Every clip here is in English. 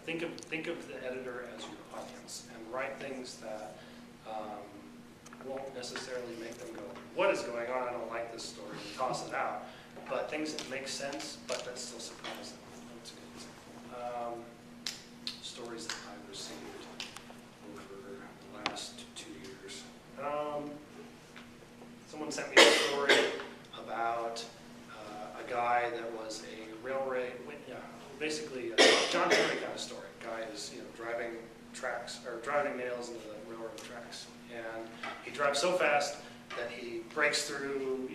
think of the editor as your audience, and write things that won't necessarily make them go, what is going on? I don't like this story, and toss it out. But things that make sense, but that still surprise them. That's a good example. Stories that I've received over the last 2 years. Someone sent me a story about a guy that was a railway, basically a John Henry kind of story. Guy is driving nails into the railroad tracks, and he drives so fast that he breaks through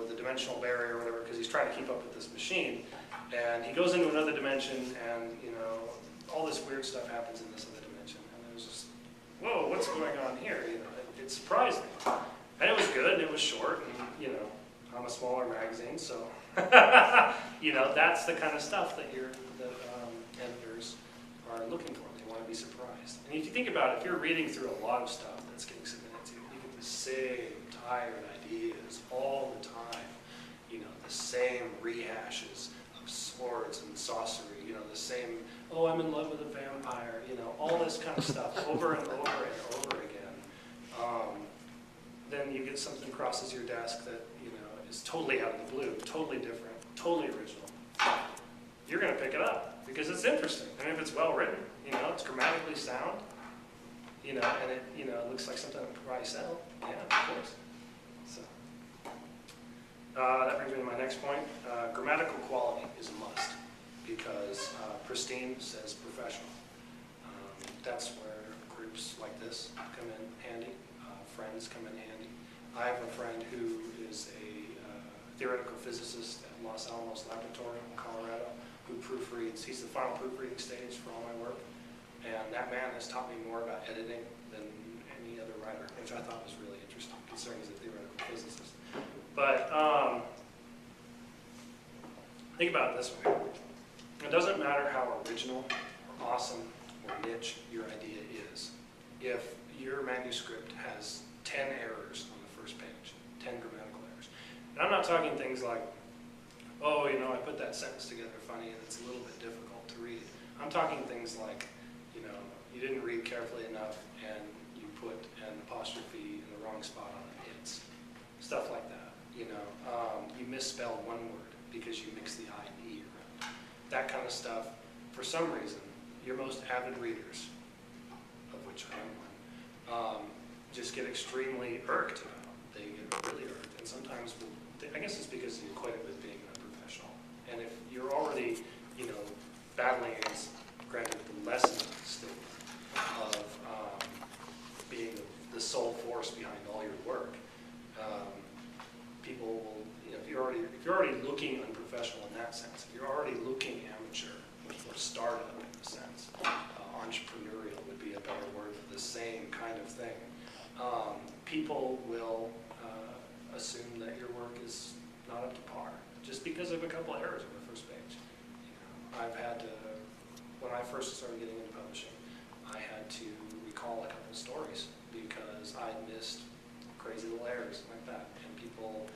the dimensional barrier or whatever because he's trying to keep up with this machine, and he goes into another dimension, and all this weird stuff happens in this other dimension, and it was just, whoa, what's going on here? It surprised me, and it was good, and it was short, and I'm a smaller magazine, so that's the kind of stuff that editors are looking for. They want to be surprised. And if you think about it, if you're reading through a lot of stuff that's getting submitted to you, you get the same tired ideas all the time. The same rehashes of swords and sorcery. The same, oh, I'm in love with a vampire. All this kind of stuff over and over and over again. Then you get something crosses your desk that is totally out of the blue, totally different, totally original. You're going to pick it up because it's interesting. And if it's well written, it's grammatically sound, and it looks like something that would probably sell. Yeah, of course. So that brings me to my next point. Grammatical quality is a must because pristine says professional. That's where groups like this come in handy. Friends come in handy. I have a friend who is a theoretical physicist at Los Alamos Laboratory in Colorado who proofreads. He's the final proofreading stage for all my work. And that man has taught me more about editing than any other writer, which I thought was really interesting, considering he's a theoretical physicist. But think about it this way. It doesn't matter how original or awesome or niche your idea is. If your manuscript has 10 errors on the first page, 10 grammatical errors. And I'm not talking things like, oh, I put that sentence together funny and it's a little bit difficult to read. I'm talking things like, you didn't read carefully enough and you put an apostrophe in the wrong spot on an it's. Stuff like that. You misspelled one word because you mixed the I and the E around. That kind of stuff, for some reason, your most avid readers, of which I am one, just get extremely irked about. They get really irked, and sometimes, I guess it's because you equate it with being unprofessional. And if you're already, battling against, granted, the lesson stigma of being the sole force behind all your work, people will, if you're already looking unprofessional in that sense, if you're already looking amateur or startup in a sense, entrepreneurial would be a better word for the same kind of thing. People will assume that your work is not up to par just because of a couple errors on the first page. I've had to, when I first started getting into publishing, I had to recall a couple stories because I missed crazy little errors like that, and people,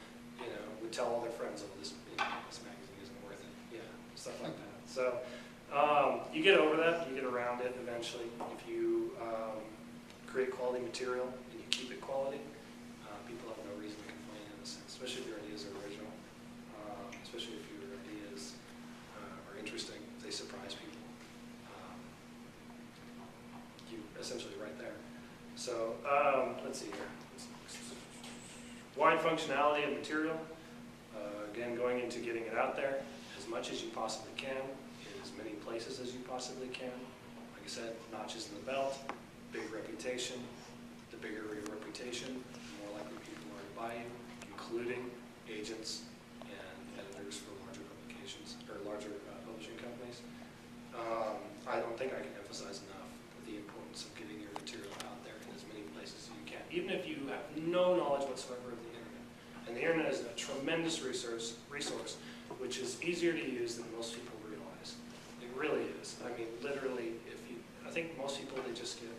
would tell all their friends, "Oh, this magazine isn't worth it." Yeah, stuff like that. So you get over that, you get around it eventually. If you create quality material and you keep it quality, people have no reason to complain in a sense, especially if your ideas are original, especially if your ideas are interesting, if they surprise people. You essentially right there. So let's see here. Wide functionality of material. Again, going into getting it out there as much as you possibly can, in as many places as you possibly can. Like I said, notches in the belt, big reputation. The bigger your reputation, the more likely people are to buy you, including agents and editors for larger publications or larger publishing companies. I don't think I can emphasize enough the importance of getting your material out there in as many places as you can, even if you have no knowledge whatsoever of the internet. And the internet is a tremendous resource, which is easier to use than most people realize. It really is. I mean, literally, I think most people, they just get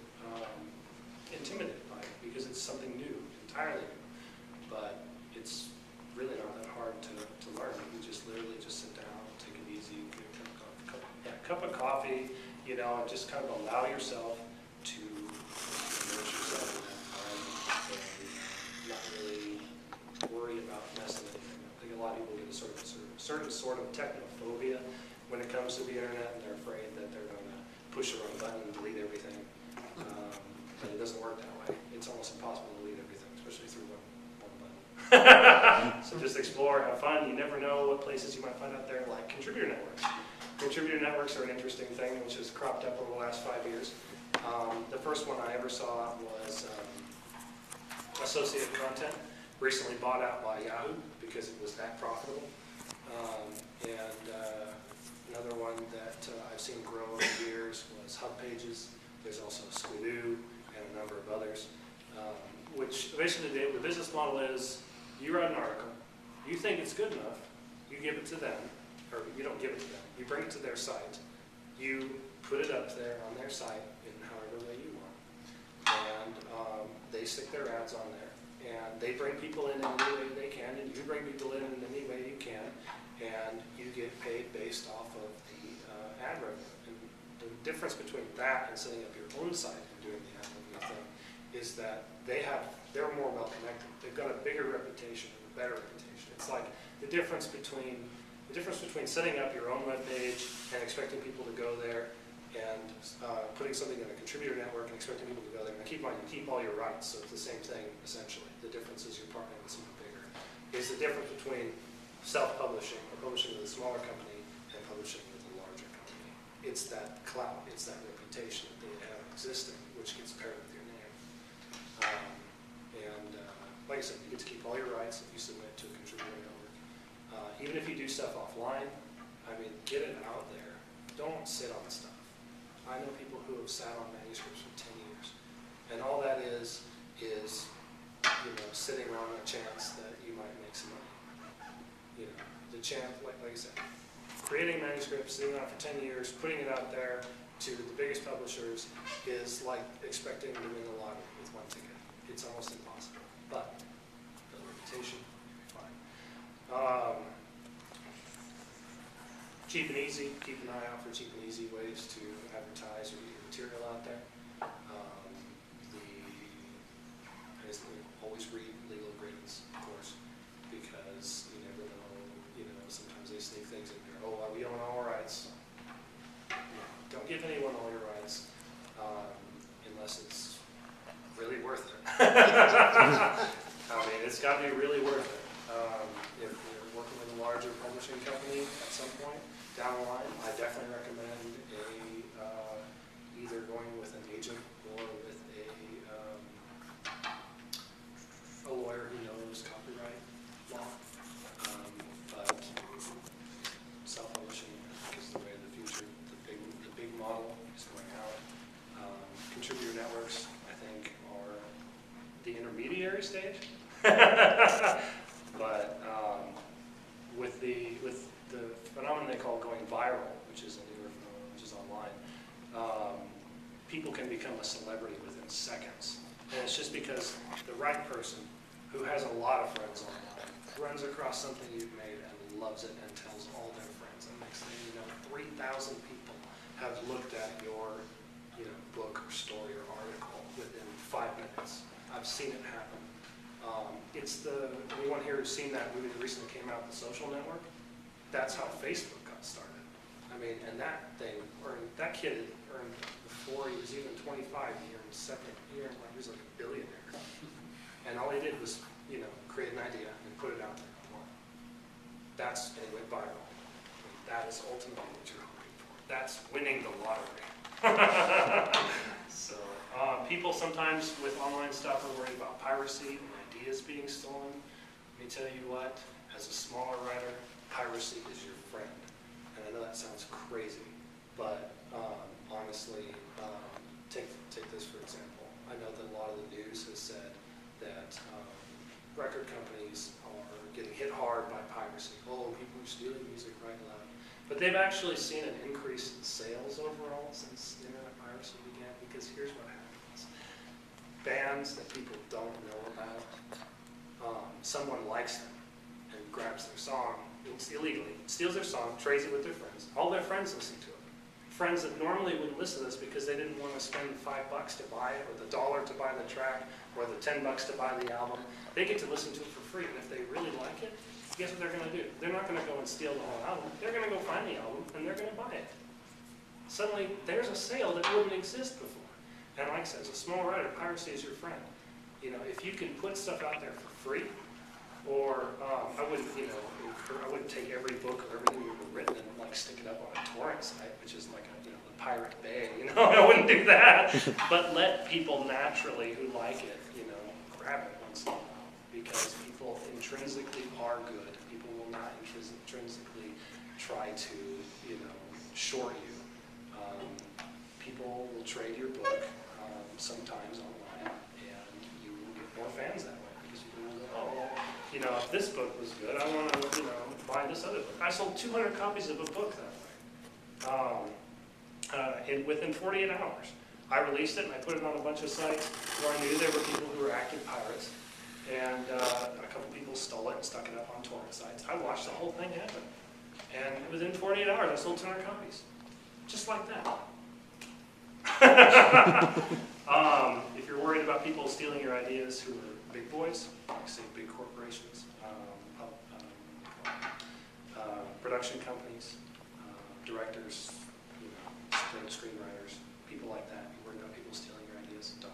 intimidated by it because it's something new, entirely new. But it's really not that hard to learn. You just literally just sit down, take it easy, get a cup of coffee, and just kind of allow yourself to immerse yourself in that environment and not really worry about messing anything up. I think a lot of people get a certain sort of technophobia when it comes to the internet, and they're afraid that they're going to push the wrong button and delete everything. But it doesn't work that way. It's almost impossible to delete everything, especially through one button. So just explore, have fun. You never know what places you might find out there, like contributor networks. Contributor networks are an interesting thing, which has cropped up over the last 5 years. The first one I ever saw was Associated Content, recently bought out by Yahoo because it was that profitable. Another one that I've seen grow over the years was Hub Pages. There's also Squidoo and a number of others, which basically the business model is you write an article, you think it's good enough, you give it to them, or you don't give it to them, you bring it to their site, you put it up there on their site in however way you want, and they stick their ads on there, and they bring people in any way they can, and you bring people in any way you can, and you get paid based off of the ad revenue. And the difference between that and setting up your own site and doing the ad revenue thing is that they're more well connected. They've got a bigger reputation, a better reputation. It's like the difference between setting up your own web page and expecting people to go there, and putting something in a contributor network and expecting people to go there. And keep all your rights, so it's the same thing essentially. The difference is you're partnering with someone bigger. Is the difference between self-publishing or publishing with a smaller company and publishing with a larger company. It's that clout, it's that reputation that they have existing, which gets paired with your name. Like I said, you get to keep all your rights if you submit to a contributor network. Even if you do stuff offline, get it out there. Don't sit on stuff. I know people who have sat on manuscripts for 10 years, and all that is sitting on a chance that you might make some money. The chance, like I said, creating manuscripts, sitting on it for 10 years, putting it out there to the biggest publishers is like expecting to win the lottery with one ticket. It's almost impossible, but the reputation, you'll be fine. Cheap and easy, keep an eye out for cheap and easy ways to advertise or get your material out there. Always read legal agreements, of course, because you never know, sometimes they sneak things in there. Oh, we own all rights. Don't give anyone all your rights unless it's really worth it. It's got to be really worth it. If you're working with a larger publishing company at some point down the line, I definitely recommend either going with an agent or with a lawyer who knows copyright law. But self-publishing is the way of the future. The big model is going out. Contributor networks, I think, are the intermediary stage. But with the phenomenon they call going viral, which is a newer phenomenon, which is online, people can become a celebrity within seconds. And it's just because the right person who has a lot of friends online runs across something you've made and loves it and tells all their friends. And next thing you know, 3,000 people have looked at your book or story or article within 5 minutes. I've seen it happen. Anyone here who's seen that movie that recently came out, The Social Network? That's how Facebook got started. And that kid had earned, before he was even 25, he was like a billionaire. And all he did was, create an idea and put it out there online. And it went viral. That is ultimately what you're hoping for. That's winning the lottery. So, people sometimes with online stuff are worried about piracy and ideas being stolen. Let me tell you what, as a smaller writer, piracy is your friend. And I know that sounds crazy, but honestly, take this for example. I know that a lot of the news has said that record companies are getting hit hard by piracy. Oh, people are stealing music right and left. But they've actually seen an increase in sales overall since internet piracy began, because here's what happens. Bands that people don't know about, someone likes them and grabs their song illegally, steals their song, trades it with their friends. All their friends listen to it. friends that normally wouldn't listen to this because they didn't want to spend the $5 to buy it, or the $1 to buy the track, or the $10 to buy the album. They get to listen to it for free, and if they really like it, guess what they're going to do? They're not going to go and steal the whole album. They're going to go find the album, and they're going to buy it. Suddenly, there's a sale that wouldn't exist before. And like I said, as a small writer, piracy is your friend. You know, if you can put stuff out there for free, or I wouldn't, you know, I wouldn't take every book or everything you've written and like stick it up on a torrent site, which is like a, you know, the Pirate Bay. You know, I wouldn't do that. But let people naturally who like it, you know, grab it once in a while, because people intrinsically are good. People will not intrinsically try to, you know, short you. People will trade your book sometimes online, and you will get more fans that way, because people will go, oh, well, you know, if this book was good, I want to, you know, buy this other book. I sold 200 copies of a book that way, within 48 hours. I released it, and I put it on a bunch of sites where I knew there were people who were active pirates, and a couple people stole it and stuck it up on torrent sites. I watched the whole thing happen, and within 48 hours, I sold 200 copies, just like that. If you're worried about people stealing your ideas who are big boys, like say big corporations, production companies, directors, you know, screenwriters, people like that, you're worried about people stealing your ideas, don't.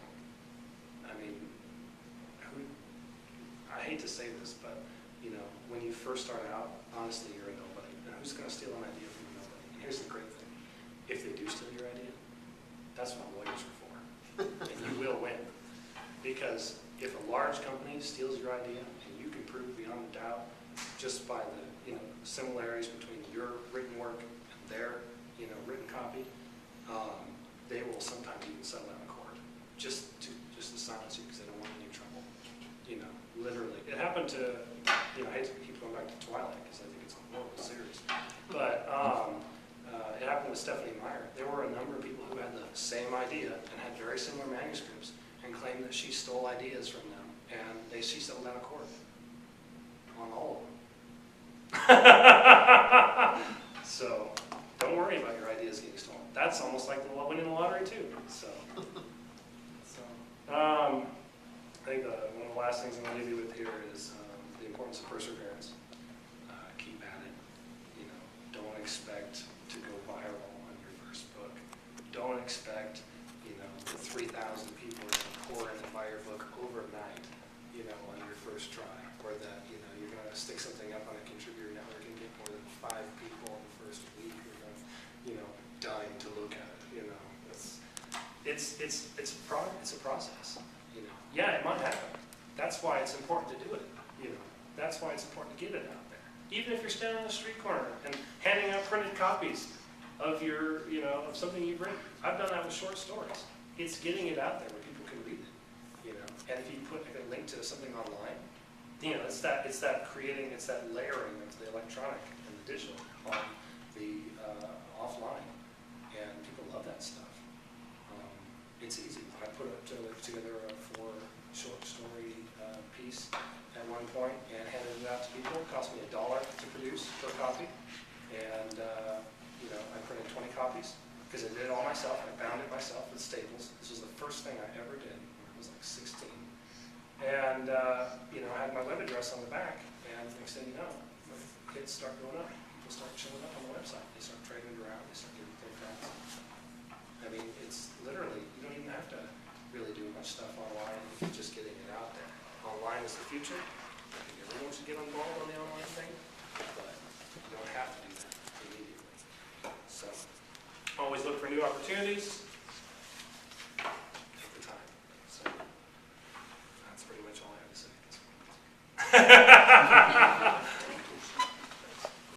I mean, I hate to say this, but you know, when you first start out, honestly, you're a nobody. Now, who's going to steal an idea from a nobody? And here's the great thing: if they do steal your idea, that's what lawyers are for, and you will win. Because if a large company steals your idea, and you can prove beyond a doubt, just by the, you know, similarities between your written work and their, you know, written copy, they will sometimes even settle out in court just to silence you, because they don't want any trouble. You know, literally, it happened to, you know, I hate to keep going back to Twilight because I think it's a horrible series, but. It happened with Stephanie Meyer. There were a number of people who had the same idea and had very similar manuscripts and claimed that she stole ideas from them, and she settled out of court on all of them. So don't worry about your ideas getting stolen. That's almost like winning the lottery too. So I think one of the last things I'm going to leave you with here is the importance of perseverance. Keep at it. You know, don't expect to go viral on your first book. Don't expect, you know, the 3,000 people are going to pour in and buy your book overnight, you know, on your first try, or that, you know, you're going to stick something up on a contributor network and get more than 5 people in the first week who are going to, you know, dying to look at it. You know, it's a process. You know, yeah, it might happen. That's why it's important to do it. You know, that's why it's important to get it out there. Even if you're standing on the street corner and handing out printed copies of your, you know, of something you've written. I've done that with short stories. It's getting it out there where people can read it, you know. And if you put like a link to something online, you know, it's that layering of the electronic and the digital on the offline, and people love that stuff. It's easy. I put together a 4 short story piece at one point and handed it out to people. It cost me $1 to produce per copy, and you know, I printed 20 copies because I did it all myself. I bound it myself with staples. This was the first thing I ever did when I was like 16, and you know, I had my web address on the back. And next thing you know, my hits start going up. People start showing up on the website. They start trading it around. They start giving their friends. I mean, it's literally, you don't even have to really do much stuff online. You're just getting it out there. Online is the future. I think everyone should get involved on the online thing, but you don't have to do that immediately. So, always look for new opportunities.